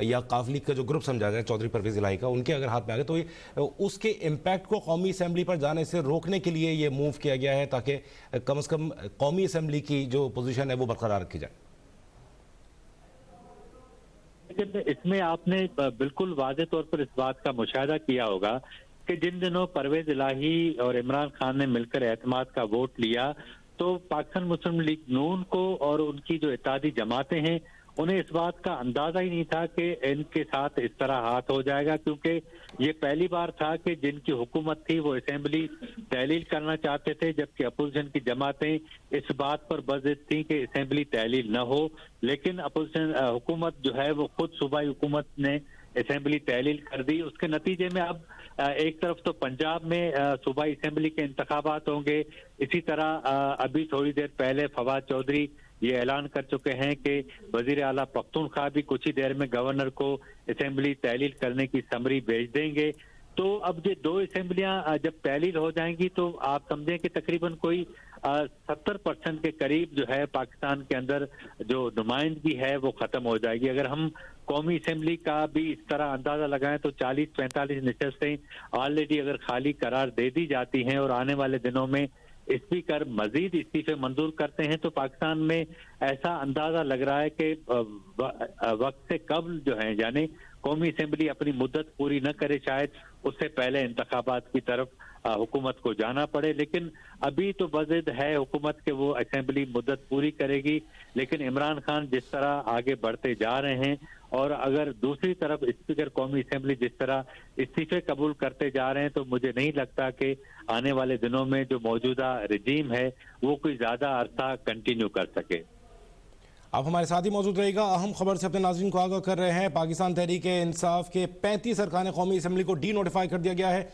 یا قاف لیگ کا جو گروپ سمجھا جائے چودھری پرویز الہی کا، ان کے اگر ہاتھ میں آ گئے تو اس کے امپیکٹ کو قومی اسمبلی پر جانے سے روکنے کے لیے یہ موو کیا گیا ہے تاکہ کم از کم قومی اسمبلی کی جو پوزیشن ہے وہ برقرار رکھی جائے؟ لیکن اس میں آپ نے بالکل واضح طور پر اس بات کا مشاہدہ کیا ہوگا کہ جن دنوں پرویز الہی اور عمران خان نے مل کر اعتماد کا ووٹ لیا تو پاکستان مسلم لیگ نون کو اور ان کی جو اتحادی جماعتیں ہیں انہیں اس بات کا اندازہ ہی نہیں تھا کہ ان کے ساتھ اس طرح ہاتھ ہو جائے گا، کیونکہ یہ پہلی بار تھا کہ جن کی حکومت تھی وہ اسمبلی تحلیل کرنا چاہتے تھے، جبکہ اپوزیشن کی جماعتیں اس بات پر بضد تھیں کہ اسمبلی تحلیل نہ ہو، لیکن اپوزیشن حکومت جو ہے وہ خود صوبائی حکومت نے اسمبلی تحلیل کر دی۔ اس کے نتیجے میں اب ایک طرف تو پنجاب میں صوبائی اسمبلی کے انتخابات ہوں گے، اسی طرح ابھی تھوڑی دیر پہلے فواد چودھری یہ اعلان کر چکے ہیں کہ وزیر اعلیٰ پختونخوا بھی کچھ ہی دیر میں گورنر کو اسمبلی تحلیل کرنے کی سمری بھیج دیں گے۔ تو اب یہ دو اسمبلیاں جب تحلیل ہو جائیں گی تو آپ سمجھیں کہ تقریباً کوئی 70% کے قریب جو ہے پاکستان کے اندر جو نمائندگی ہے وہ ختم ہو جائے گی۔ اگر ہم قومی اسمبلی کا بھی اس طرح اندازہ لگائیں تو 40-45 نشستیں آلریڈی اگر خالی قرار دے دی جاتی ہیں اور آنے والے دنوں میں اسپیکر مزید استعفے منظور کرتے ہیں تو پاکستان میں ایسا اندازہ لگ رہا ہے کہ وقت سے قبل جو ہے یعنی قومی اسمبلی اپنی مدت پوری نہ کرے، شاید اس سے پہلے انتخابات کی طرف حکومت کو جانا پڑے، لیکن ابھی تو بضد ہے حکومت کہ وہ اسمبلی مدت پوری کرے گی۔ لیکن عمران خان جس طرح آگے بڑھتے جا رہے ہیں اور اگر دوسری طرف اسپیکر قومی اسمبلی جس طرح استعفے قبول کرتے جا رہے ہیں تو مجھے نہیں لگتا کہ آنے والے دنوں میں جو موجودہ رجیم ہے وہ کوئی زیادہ عرصہ کنٹینیو کر سکے۔ آپ ہمارے ساتھ ہی موجود رہے گا۔ اہم خبر سے اپنے ناظرین کو آگاہ کر رہے ہیں، پاکستان تحریک انصاف کے 35 ارکان قومی اسمبلی کو ڈی نوٹیفائی کر دیا گیا ہے۔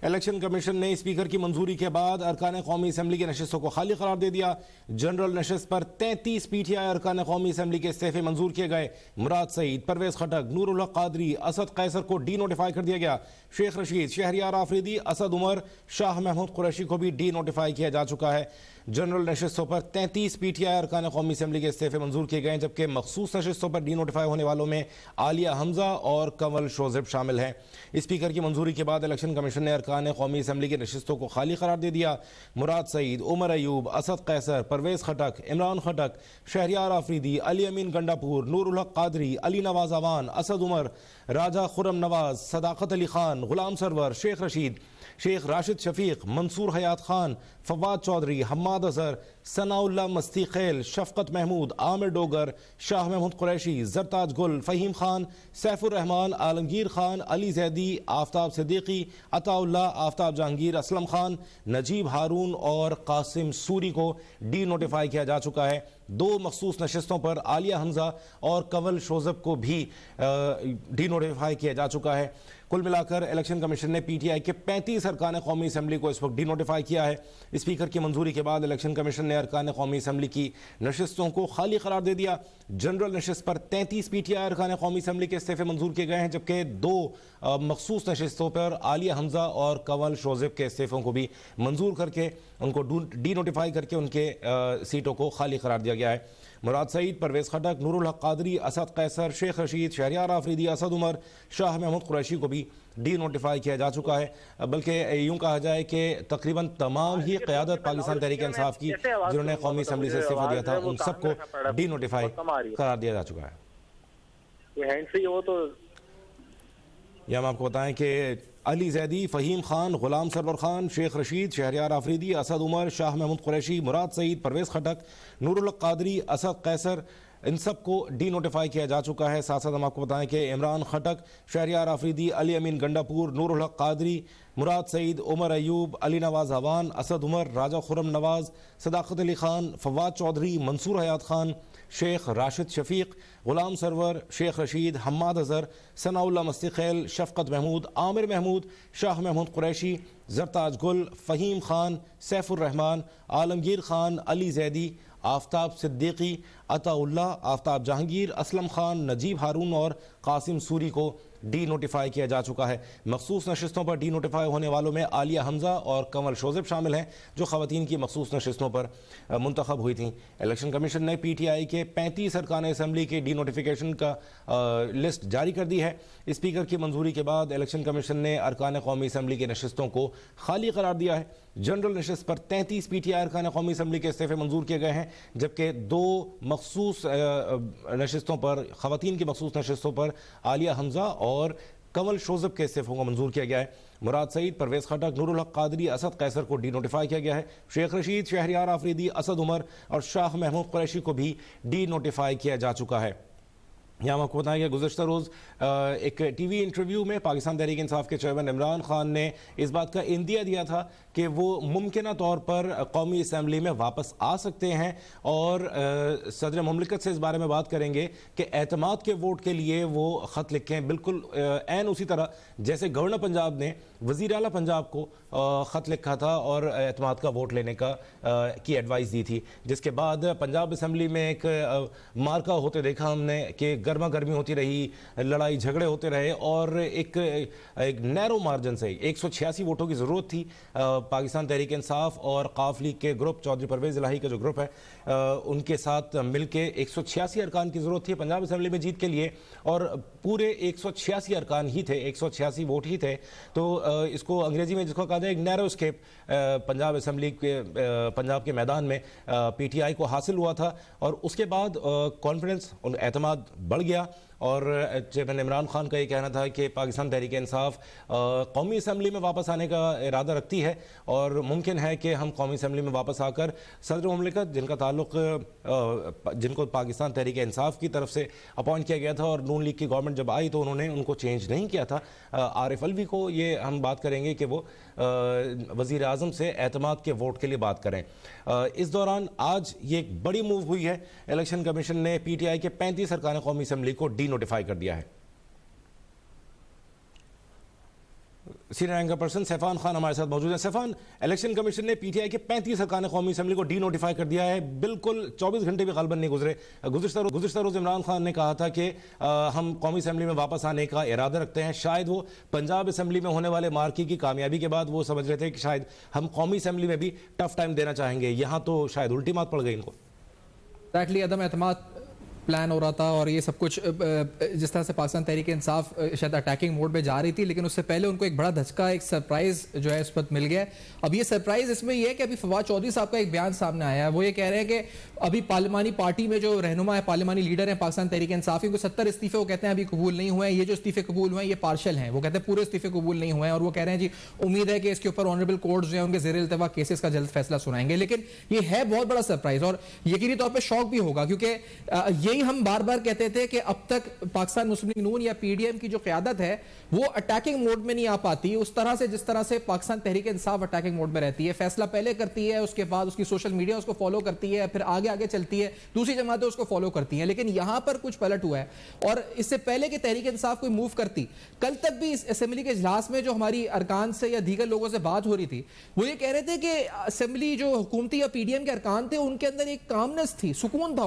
الیکشن کمیشن نے اسپیکر کی منظوری کے بعد ارکان قومی اسمبلی کی نشستوں کو خالی قرار دے دیا۔ جنرل نشست پر 33 پی ٹی آئی ارکان قومی اسمبلی کے استعفے منظور کیے گئے۔ مراد سعید، پرویز خٹک، نور الحق قادری، اسد قیصر کو ڈی نوٹیفائی کر دیا گیا۔ شیخ رشید، شہریار آفریدی، اسد عمر، شاہ محمود قریشی کو بھی ڈی نوٹیفائی کیا جا چکا ہے۔ جنرل نشستوں پر 33 پی ٹی آئی ارکان قومی اسمبلی کے استعفے منظور کیے گئے ہیں، جبکہ مخصوص نشستوں پر ڈی نوٹیفائی ہونے والوں میں عالیہ حمزہ اور کنول شوزب شامل ہیں۔ اسپیکر کی منظوری کے بعد الیکشن کمیشن نے ارکان قومی اسمبلی کی نشستوں کو خالی قرار دے دیا۔ مراد سعید، عمر ایوب، اسد قیصر، پرویز خٹک، عمران خٹک، شہریار آفریدی، علی امین گنڈاپور، نور الحق قادری، علی نواز اوان، اسد عمر، راجہ خرم نواز، صداقت علی خان، غلام سرور، شیخ رشید، شیخ راشد شفیق، منصور حیات خان، فواد چودھری، حماد اظہر، ثناء اللہ مستی خیل، شفقت محمود، عامر ڈوگر، شاہ محمود قریشی، زرتاج گل، فہیم خان، سیف الرحمان، عالمگیر خان، علی زیدی، آفتاب صدیقی، عطا اللہ، آفتاب جہانگیر، اسلم خان، نجیب ہارون اور قاسم سوری کو ڈی نوٹیفائی کیا جا چکا ہے۔ 2 مخصوص نشستوں پر عالیہ حمزہ اور کنول شوزب کو بھی ڈی نوٹیفائی کیا جا چکا ہے۔ کل ملا کر الیکشن کمیشن نے پی ٹی آئی کے 35 ارکان قومی اسمبلی کو اس وقت ڈی نوٹیفائی کیا ہے۔ اسپیکر کی منظوری کے بعد الیکشن کمیشن نے ارکان قومی اسمبلی کی نشستوں کو خالی قرار دے دیا۔ جنرل نشست پر 33 پی ٹی آئی ارکان قومی اسمبلی کے استعفے منظور کیے گئے ہیں، جبکہ 2 مخصوص نشستوں پر عالیہ حمزہ اور کنول شوزب کے استعفوں کو بھی منظور کر کے ان کو ڈی نوٹیفائی کر کے ان کے سیٹوں کو خالی قرار دیا گیا ہے۔ مراد سعید، پرویز خٹک، نور الحق قادری، اسد قیصر، شیخ رشید، شہریار آفریدی، اسد عمر، شاہ محمود قریشی کو بھی ڈی نوٹیفائی کیا جا چکا ہے۔ بلکہ یوں کہا جائے کہ تقریباً تمام ہی قیادت پاکستان تحریک انصاف کی جنہوں نے قومی اسمبلی سے استعفیٰ دیا تھا ان سب کو ڈی نوٹیفائی قرار دیا جا چکا ہے۔ یہ ہم آپ کو بتائیں کہ علی زیدی، فہیم خان، غلام سرور خان، شیخ رشید، شہریار آفریدی، اسد عمر، شاہ محمود قریشی، مراد سعید، پرویز خٹک، نور الحق قادری، اسد قیصر، ان سب کو ڈی نوٹیفائی کیا جا چکا ہے۔ ساتھ ساتھ ہم آپ کو بتائیں کہ عمران خٹک، شہریار آفریدی، علی امین گنڈاپور، نور الحق قادری، مراد سعید، عمر ایوب، علی نواز اوان، اسد عمر، راجہ خرم نواز، صداقت علی خان، فواد چودھری، منصور حیات خان، شیخ راشد شفیق، غلام سرور، شیخ رشید، حماد اظہر، ثناء اللہ مستی خیل، شفقت محمود، عامر محمود، شاہ محمود قریشی، زرتاج گل، فہیم خان، سیف الرحمان، عالمگیر خان، علی زیدی، آفتاب صدیقی، عطا اللہ، آفتاب جہانگیر، اسلم خان، نجیب ہارون اور قاسم سوری کو ڈی نوٹیفائی کیا جا چکا ہے۔ مخصوص نشستوں پر ڈی نوٹیفائی ہونے والوں میں عالیہ حمزہ اور کنول شوذب شامل ہیں جو خواتین کی مخصوص نشستوں پر منتخب ہوئی تھیں۔ الیکشن کمیشن نے پی ٹی آئی کے 35 ارکان اسمبلی کے ڈی نوٹیفیکیشن کا لسٹ جاری کر دی ہے۔ اسپیکر کی منظوری کے بعد الیکشن کمیشن نے ارکان قومی اسمبلی کی نشستوں کو خالی قرار دیا ہے۔ جنرل نشست پر 33 پی ٹی آئی ارکان قومی اسمبلی کے استعفے منظور کیے گئے ہیں، جبکہ 2 مخصوص نشستوں پر خواتین کی مخصوص نشستوں پر عالیہ حمزہ اور کنول شوذب کے استعفوں کو منظور کیا گیا ہے۔ مراد سعید، پرویز خٹک، نور الحق قادری، اسد قیصر کو ڈی نوٹیفائی کیا گیا ہے۔ شیخ رشید، شہریار آفریدی، اسد عمر اور شاہ محمود قریشی کو بھی ڈی نوٹیفائی کیا جا چکا ہے۔ یہاں آپ کو بتائیں کہ گزشتہ روز ایک ٹی وی انٹرویو میں پاکستان تحریک انصاف کے چیئرمین عمران خان نے اس بات کا عندیہ دیا تھا کہ وہ ممکنہ طور پر قومی اسمبلی میں واپس آ سکتے ہیں اور صدر مملکت سے اس بارے میں بات کریں گے کہ اعتماد کے ووٹ کے لیے وہ خط لکھیں، بالکل عین اسی طرح جیسے گورنر پنجاب نے وزیر اعلیٰ پنجاب کو خط لکھا تھا اور اعتماد کا ووٹ لینے کی ایڈوائز دی تھی، جس کے بعد پنجاب اسمبلی میں ایک مارکا ہوتے دیکھا ہم نے کہ گرما گرمی ہوتی رہی، لڑائی جھگڑے ہوتے رہے اور ایک نیرو مارجن سے 186 ووٹوں کی ضرورت تھی۔ پاکستان تحریک انصاف اور قاف لیگ کے گروپ، چودھری پرویز الہی کا جو گروپ ہے ان کے ساتھ مل کے 186 ارکان کی ضرورت تھی پنجاب اسمبلی میں جیت کے لیے، اور پورے 186 ارکان ہی تھے، 186 ووٹ ہی تھے۔ تو اس کو انگریزی میں جس کو کہا جائے ایک نیرو اسکیپ پنجاب اسمبلی کے پنجاب کے میدان میں پی ٹی آئی کو حاصل ہوا تھا، اور اس کے بعد کانفیڈنس، اعتماد بڑھ گیا اور چیئرمین عمران خان کا یہ کہنا تھا کہ پاکستان تحریک انصاف قومی اسمبلی میں واپس آنے کا ارادہ رکھتی ہے اور ممکن ہے کہ ہم قومی اسمبلی میں واپس آ کر صدر مملکت جن کا تعلق جن کو پاکستان تحریک انصاف کی طرف سے اپوائنٹ کیا گیا تھا اور نون لیگ کی گورنمنٹ جب آئی تو انہوں نے ان کو چینج نہیں کیا تھا، عارف الوی کو یہ ہم بات کریں گے کہ وہ وزیر اعظم سے اعتماد کے ووٹ کے لیے بات کریں۔ اس دوران آج یہ ایک بڑی موو ہوئی ہے، الیکشن کمیشن نے پی ٹی آئی کے 35 ارکان قومی اسمبلی کو ڈی نوٹیفائی کر دیا ہے۔ سینئر اینکر پرسن سیفان خان ہمارے ساتھ موجود ہیں۔ سیفان، الیکشن کمیشن نے پی ٹی آئی کے 35 ارکان قومی اسمبلی کو ڈی نوٹیفائی کر دیا ہے، بالکل 24 گھنٹے بھی غالباً نہیں گزرے۔ گزشتہ روز عمران خان نے کہا تھا کہ ہم قومی اسمبلی میں واپس آنے کا ارادہ رکھتے ہیں، شاید وہ پنجاب اسمبلی میں ہونے والے مارکی کی کامیابی کے بعد وہ سمجھ رہے تھے کہ شاید ہم قومی اسمبلی میں بھی ٹف ٹائم دینا چاہیں گے، یہاں تو شاید الٹی مات پڑ گئی ان کو۔ ایگزیکٹلی عدم اعتماد پلان ہو رہا تھا اور یہ سب کچھ جس طرح سے پاکستان تحریک انصاف شاید اٹیکنگ موڈ میں جا رہی تھی، لیکن اس سے پہلے ان کو ایک بڑا دھچکا، ایک سرپرائز جو ہے اس وقت مل گیا ہے۔ اب یہ سرپرائز اس میں یہ ہے کہ ابھی فواد چودھری صاحب کا ایک بیان سامنے آیا ہے، وہ یہ کہہ رہے ہیں کہ ابھی پارلیمانی پارٹی میں جو رہنما ہے، پارلیمانی لیڈر ہیں پاکستان تحریک انصاف کے، 70 استعفے وہ کہتے ہیں ابھی قبول نہیں ہوئے ہیں، یہ جو استعفے قبول ہوئے ہیں یہ پارشل ہیں، وہ کہتے ہیں پورے استعفے قبول نہیں ہوئے ہیں، اور وہ کہہ رہے ہیں جی امید ہے کہ اس کے اوپر آنریبل کورٹس جو ہیں ان کے زیر التوا کیسز کا جلد فیصلہ سنائیں گے۔ لیکن یہ ہے بہت بڑا سرپرائز اور یقینی طور پہ شوق بھی ہوگا، کیونکہ یہی ہم بار بار کہتے تھے کہ اب تک پاکستان مسلم لیگ نون یا پی ڈی ایم کی جو قیادت ہے وہ اٹیکنگ موڈ میں نہیں آ پاتی اس طرح سے جس طرح سے پاکستان تحریک انصاف اٹیکنگ موڈ میں رہتی ہے، فیصلہ پہلے کرتی ہے، اس کے بعد اس کی سوشل میڈیا اس کو فالو کرتی ہے، پھر آگے چلتی ہے، دوسری جماعتیں اس کو فالو کرتی ہیں۔ لیکن یہاں پر کچھ پلٹ ہوا ہے، اور اس سے پہلے کہ تحریک انصاف کوئی موو کرتی، کل تک بھی اس اسمبلی کے اجلاس میں جو ہماری ارکان سے یا دیگر لوگوں سے بات ہو رہی تھی وہ یہ کہہ رہے تھے کہ اسمبلی جو حکومتی یا پی ڈی ایم کے ارکان تھے ان کے اندر ایک کامنس تھی، سکون تھا،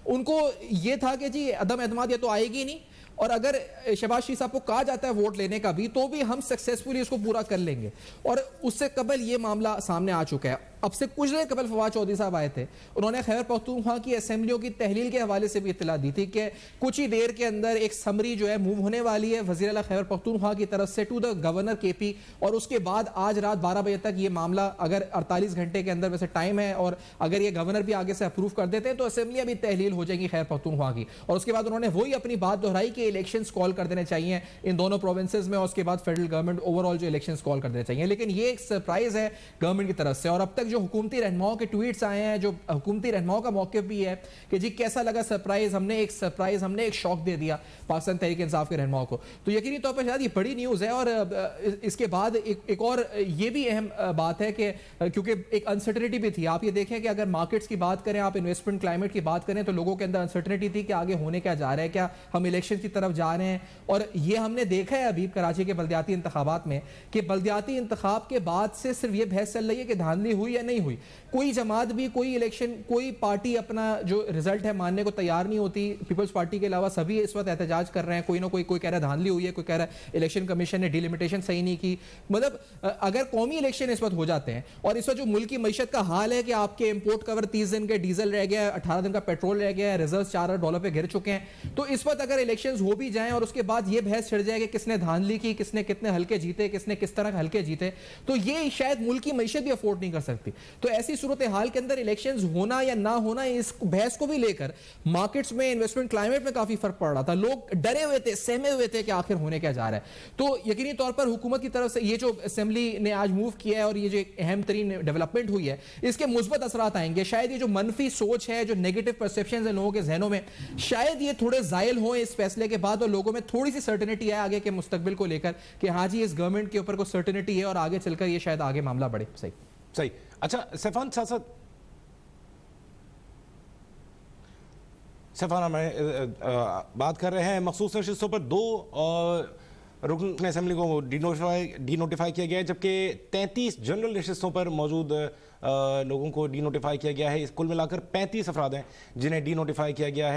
ان کو یہ تھا کہ جی عدم اعتماد یا تو آئے گی نہیں، اور اگر شہباز شریف صاحب کو کہا جاتا ہے ووٹ لینے کا بھی تو بھی ہم سکسیسفلی اس کو پورا کر لیں گے۔ اور اس سے قبل یہ معاملہ سامنے آ چکا ہے۔ اب سے کچھ دیر قبل فواد چودھری صاحب آئے تھے، انہوں نے خیبر پختونخوا کی اسمبلیوں کی تحلیل کے حوالے سے بھی اطلاع دی تھی کہ کچھ ہی دیر کے اندر ایک سمری جو ہے موو ہونے والی ہے وزیر اعلیٰ خیبر پختونخوا کی طرف سے ٹو دا گورنر کے پی، اور اس کے بعد آج رات 12 بجے تک یہ معاملہ اگر 48 گھنٹے کے اندر ویسے ٹائم ہے اور اگر یہ گورنر بھی آگے سے اپروو کر دیتے ہیں تو اسمبلیاں بھی تحلیل ہو جائیں گی خیبر پختونخوا کی۔ اور اس کے بعد انہوں نے وہی اپنی بات دہرائی کہ الیکشنز کال کر دینے چاہیے ان دونوں پروونسز میں، اور اس کے بعد فیڈرل گورنمنٹ اوور آل جو الیکشنز کال کر دینے چاہیے۔ لیکن یہ ایک سرپرائز ہے گورنمنٹ کی طرف سے، اور اب تک جو حکومتی رہنماؤں کے ٹویٹس آئے ہیں، جو حکومتی رہنماؤں کا موقف بھی ہے کہ جی کیسا لگا سرپرائز، ہم نے ایک شوق دے دیا پاکستان تحریک انصاف کے رہنماؤں کو، تو یقینی طور پر شاید یہ بڑی نیوز ہے۔ اور اس کے بعد ایک اور یہ بھی اہم بات ہے کہ کیونکہ ایک انسرٹنٹی بھی تھی، آپ یہ دیکھیں کہ اگر مارکیٹس کی بات کریں، آپ انویسٹمنٹ کلائمیٹ کی بات کریں تو لوگوں کے اندر انسرٹنٹی تھی کہ آگے ہونے کیا جا رہا ہے، کیا ہم الیکشن کی طرف جا رہے ہیں۔ اور یہ ہم نے دیکھا ہے ابھی کراچی کے بلدیاتی انتخابات میں کہ بلدیاتی انتخاب کے بعد سے صرف یہ بحث چل رہی ہے کہ دھاندلی ہوئی یا نہیں ہوئی. کوئی جماعت بھی کوئی الیکشن کوئی پارٹی اپنا جو رزلٹ ہے ماننے کو تیار نہیں ہوتی. پیپلز پارٹی کے علاوہ سبھی اس وقت احتجاج کر رہے ہیں. کوئی نہ کوئی کہہ رہا ہے دھاندلی ہوئی ہے, کوئی کہہ رہا ہے الیکشن کمیشن نے ڈیلیمیٹیشن صحیح نہیں کی. مطلب اگر قومی الیکشن اس وقت ہو جاتے ہیں اور اس وقت جو ملک کی معیشت کا حال ہے کہ آپ کے امپورٹ کور 30 دن کے ڈیزل رہ گیا ہے, 18 دن کا پیٹرول رہ گیا ہے, ریزروز $4 پہ گر چکے ہیں, تو اس وقت اگر الیکشنز ہو بھی جائیں اور اس کے بعد یہ بحث چھڑ جائے کہ کس نے دھاندلی کی, کس نے کتنے حلقے جیتے, کس نے کس طرح حلقے جیتے, تو یہ شاید ملک کی معیشت بھی افورڈ نہیں کر سکتی. تو ایسی صورتحال کے اندر الیکشنز ہونا یا نہ ہونا, اس بحث کو بھی لے کر مارکیٹس میں انویسٹمنٹ کلائمیٹ میں کافی فرق پڑ رہا تھا. لوگ ڈرے ہوئے تھے, سہمے ہوئے تھے کہ آخر ہونے کیا جا رہا ہے. تو یقینی طور پر حکومت کی طرف سے یہ جو اسمبلی نے آج موو کیا ہے اور یہ جو اہم ترین ڈیولپمنٹ ہوئی ہے, اس کے مثبت اثرات آئیں گے. شاید یہ جو منفی سوچ ہے, جو نیگیٹو پرسیپشنز ہیں لوگوں کے ذہنوں میں, شاید یہ تھوڑے زائل ہوں اس فیصلے کے بعد اور لوگوں میں تھوڑی سی سرٹنٹی ہے آگے کے مستقبل کو لے کر کہ ہاں جی اس گورنمنٹ کے اوپر کوئی سرٹنٹی ہے اور آگے چل کر یہ شاید آگے معاملہ بڑھے. صحیح. اچھا سیفان ہمیں بات کر رہے ہیں مخصوص نشستوں پر 2 رکن اسمبلی کو ڈی نوٹیفائی کیا گیا ہے, جبکہ 33 جنرل نشستوں پر موجود لوگوں کو ڈی نوٹیفائی کیا گیا ہے. کل ملا کر 35 افراد ہیں جنہیں ڈی نوٹیفائی کیا گیا ہے.